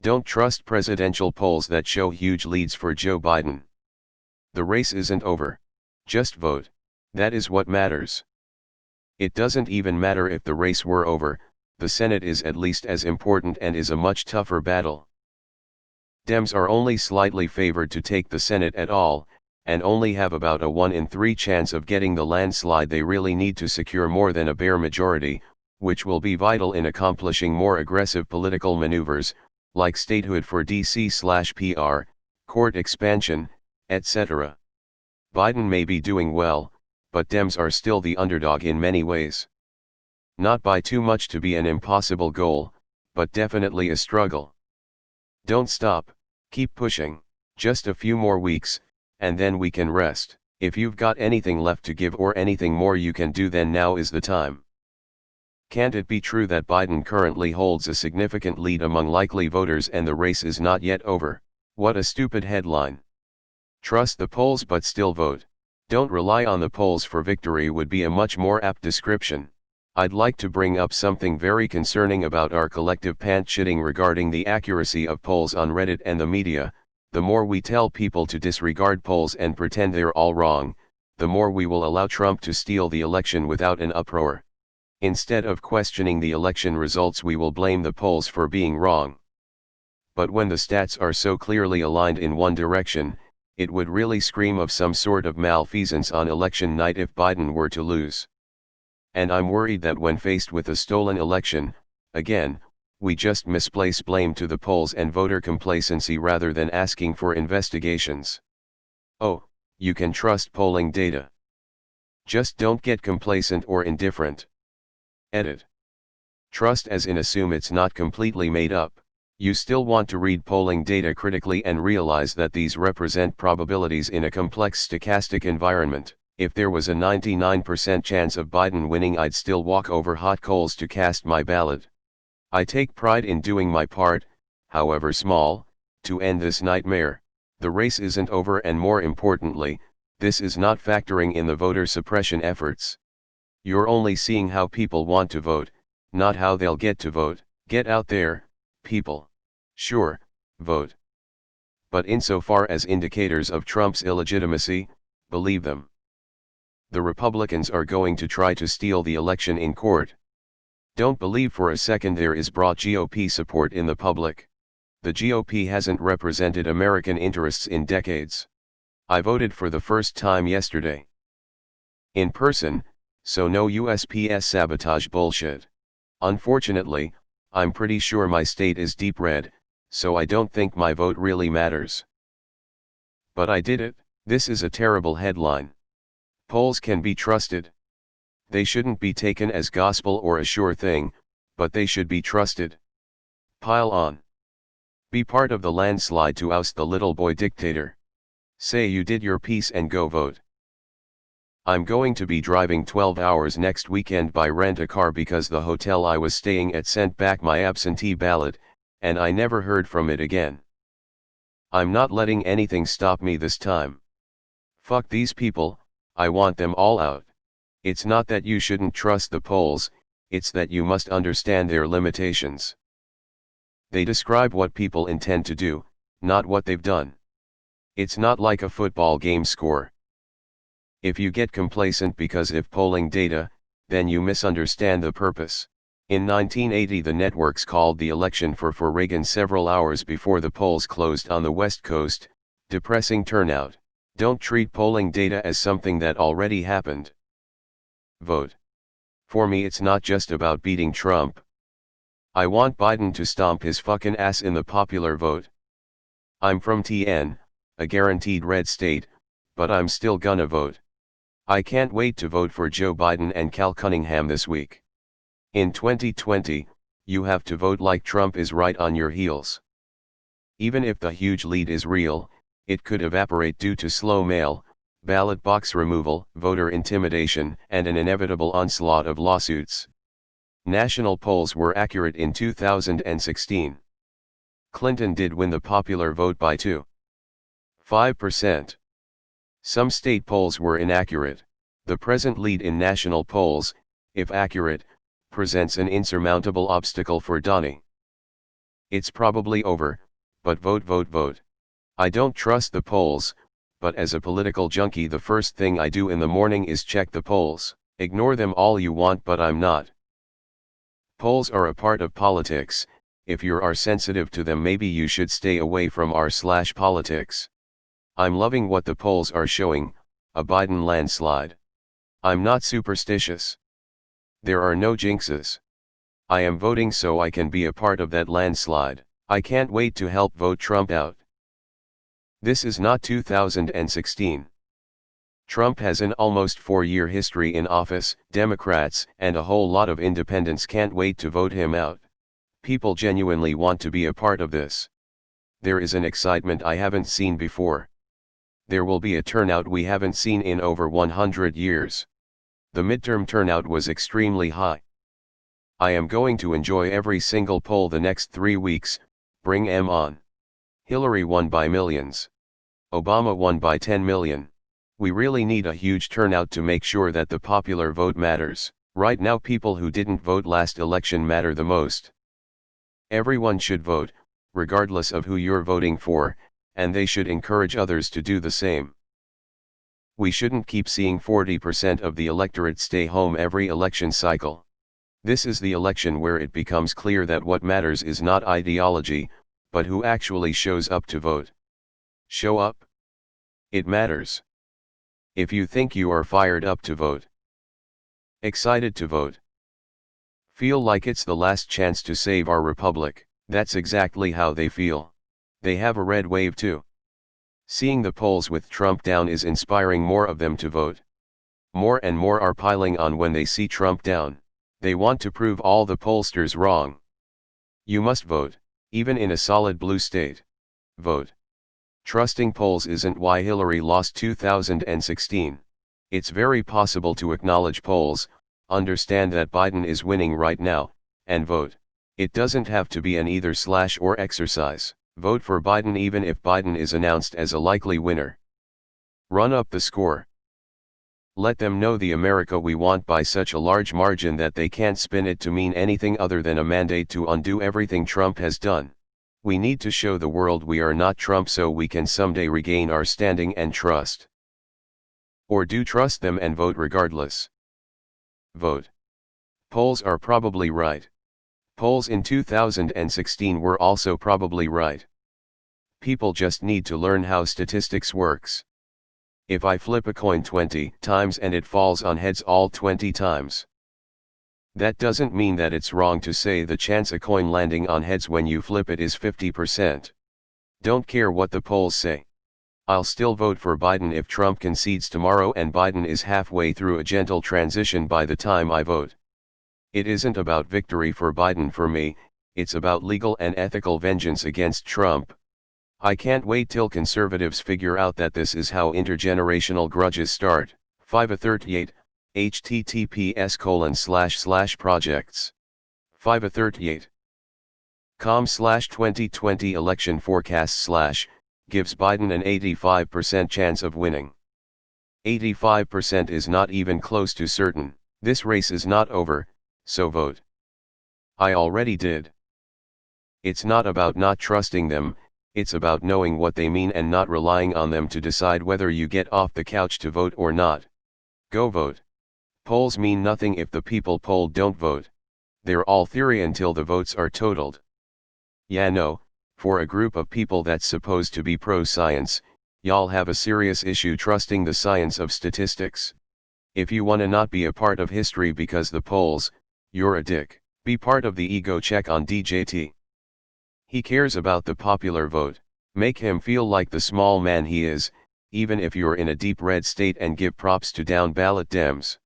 Don't trust presidential polls that show huge leads for Joe Biden. The race isn't over. Just vote. That is what matters. It doesn't even matter if the race were over, the Senate is at least as important and is a much tougher battle. Dems are only slightly favored to take the Senate at all, and only have about a 1 in 3 chance of getting the landslide they really need to secure more than a bare majority, which will be vital in accomplishing more aggressive political maneuvers, like statehood for DC/PR, court expansion, etc. Biden may be doing well, but Dems are still the underdog in many ways. Not by too much to be an impossible goal, but definitely a struggle. Don't stop, keep pushing, just a few more weeks, and then we can rest. If you've got anything left to give or anything more you can do, then now is the time. Can't it be true that Biden currently holds a significant lead among likely voters and the race is not yet over? What a stupid headline. Trust the polls but still vote. Don't rely on the polls for victory would be a much more apt description. I'd like to bring up something very concerning about our collective pant-shitting regarding the accuracy of polls on Reddit and the media. The more we tell people to disregard polls and pretend they're all wrong, the more we will allow Trump to steal the election without an uproar. Instead of questioning the election results, we will blame the polls for being wrong. But when the stats are so clearly aligned in one direction, it would really scream of some sort of malfeasance on election night if Biden were to lose. And I'm worried that when faced with a stolen election, again, we just misplace blame to the polls and voter complacency rather than asking for investigations. Oh, you can trust polling data. Just don't get complacent or indifferent. Edit. Trust as in assume it's not completely made up. You still want to read polling data critically and realize that these represent probabilities in a complex stochastic environment. If there was a 99% chance of Biden winning, I'd still walk over hot coals to cast my ballot. I take pride in doing my part, however small, to end this nightmare. The race isn't over, and more importantly, this is not factoring in the voter suppression efforts. You're only seeing how people want to vote, not how they'll get to vote. Get out there, people. Sure, vote. But insofar as indicators of Trump's illegitimacy, believe them. The Republicans are going to try to steal the election in court. Don't believe for a second there is broad GOP support in the public. The GOP hasn't represented American interests in decades. I voted for the first time yesterday. In person, so no USPS sabotage bullshit. Unfortunately, I'm pretty sure my state is deep red, so I don't think my vote really matters. But I did it. This is a terrible headline. Polls can be trusted. They shouldn't be taken as gospel or a sure thing, but they should be trusted. Pile on. Be part of the landslide to oust the little boy dictator. Say you did your piece and go vote. I'm going to be driving 12 hours next weekend by rent-a-car because the hotel I was staying at sent back my absentee ballot, and I never heard from it again. I'm not letting anything stop me this time. Fuck these people, I want them all out. It's not that you shouldn't trust the polls, it's that you must understand their limitations. They describe what people intend to do, not what they've done. It's not like a football game score. If you get complacent because of polling data, then you misunderstand the purpose. In 1980 the networks called the election for Reagan several hours before the polls closed on the West Coast, depressing turnout. Don't treat polling data as something that already happened. Vote. For me it's not just about beating Trump. I want Biden to stomp his fucking ass in the popular vote. I'm from TN, a guaranteed red state, but I'm still gonna vote. I can't wait to vote for Joe Biden and Cal Cunningham this week. In 2020, you have to vote like Trump is right on your heels. Even if the huge lead is real, it could evaporate due to slow mail, ballot box removal, voter intimidation, and an inevitable onslaught of lawsuits. National polls were accurate in 2016. Clinton did win the popular vote by 2.5%. Some state polls were inaccurate. The present lead in national polls, if accurate, presents an insurmountable obstacle for Donnie. It's probably over, but vote vote vote. I don't trust the polls, but as a political junkie the first thing I do in the morning is check the polls. Ignore them all you want, but I'm not. Polls are a part of politics. If you are sensitive to them, maybe you should stay away from r/politics. I'm loving what the polls are showing, a Biden landslide. I'm not superstitious. There are no jinxes. I am voting so I can be a part of that landslide. I can't wait to help vote Trump out. This is not 2016. Trump has an almost 4-year history in office. Democrats and a whole lot of independents can't wait to vote him out. People genuinely want to be a part of this. There is an excitement I haven't seen before. There will be a turnout we haven't seen in over 100 years. The midterm turnout was extremely high. I am going to enjoy every single poll the next 3 weeks. Bring 'em on. Hillary won by millions. Obama won by 10 million. We really need a huge turnout to make sure that the popular vote matters. Right now people who didn't vote last election matter the most. Everyone should vote, regardless of who you're voting for, and they should encourage others to do the same. We shouldn't keep seeing 40% of the electorate stay home every election cycle. This is the election where it becomes clear that what matters is not ideology, but who actually shows up to vote. Show up. It matters. If you think you are fired up to vote, excited to vote, feel like it's the last chance to save our republic, that's exactly how they feel. They have a red wave too. Seeing the polls with Trump down is inspiring more of them to vote. More and more are piling on when they see Trump down. They want to prove all the pollsters wrong. You must vote, even in a solid blue state. Vote. Trusting polls isn't why Hillary lost 2016. It's very possible to acknowledge polls, understand that Biden is winning right now, and vote. It doesn't have to be an either/or exercise. Vote for Biden even if Biden is announced as a likely winner. Run up the score. Let them know the America we want by such a large margin that they can't spin it to mean anything other than a mandate to undo everything Trump has done. We need to show the world we are not Trump so we can someday regain our standing and trust. Or do trust them and vote regardless. Vote. Polls are probably right. Polls in 2016 were also probably right. People just need to learn how statistics works. If I flip a coin 20 times and it falls on heads all 20 times, that doesn't mean that it's wrong to say the chance a coin landing on heads when you flip it is 50%. Don't care what the polls say. I'll still vote for Biden if Trump concedes tomorrow and Biden is halfway through a gentle transition by the time I vote. It isn't about victory for Biden for me, it's about legal and ethical vengeance against Trump. I can't wait till conservatives figure out that this is how intergenerational grudges start. 538, https://projects. 538. com/2020 election forecast/ gives Biden an 85% chance of winning. 85% is not even close to certain. This race is not over, so vote. I already did. It's not about not trusting them, it's about knowing what they mean and not relying on them to decide whether you get off the couch to vote or not. Go vote. Polls mean nothing if the people polled don't vote. They're all theory until the votes are totaled. Yeah, no, for a group of people that's supposed to be pro-science, y'all have a serious issue trusting the science of statistics. If you wanna not be a part of history because the polls, you're a dick. Be part of the ego check on DJT. He cares about the popular vote. Make him feel like the small man he is, even if you're in a deep red state, and give props to down ballot Dems.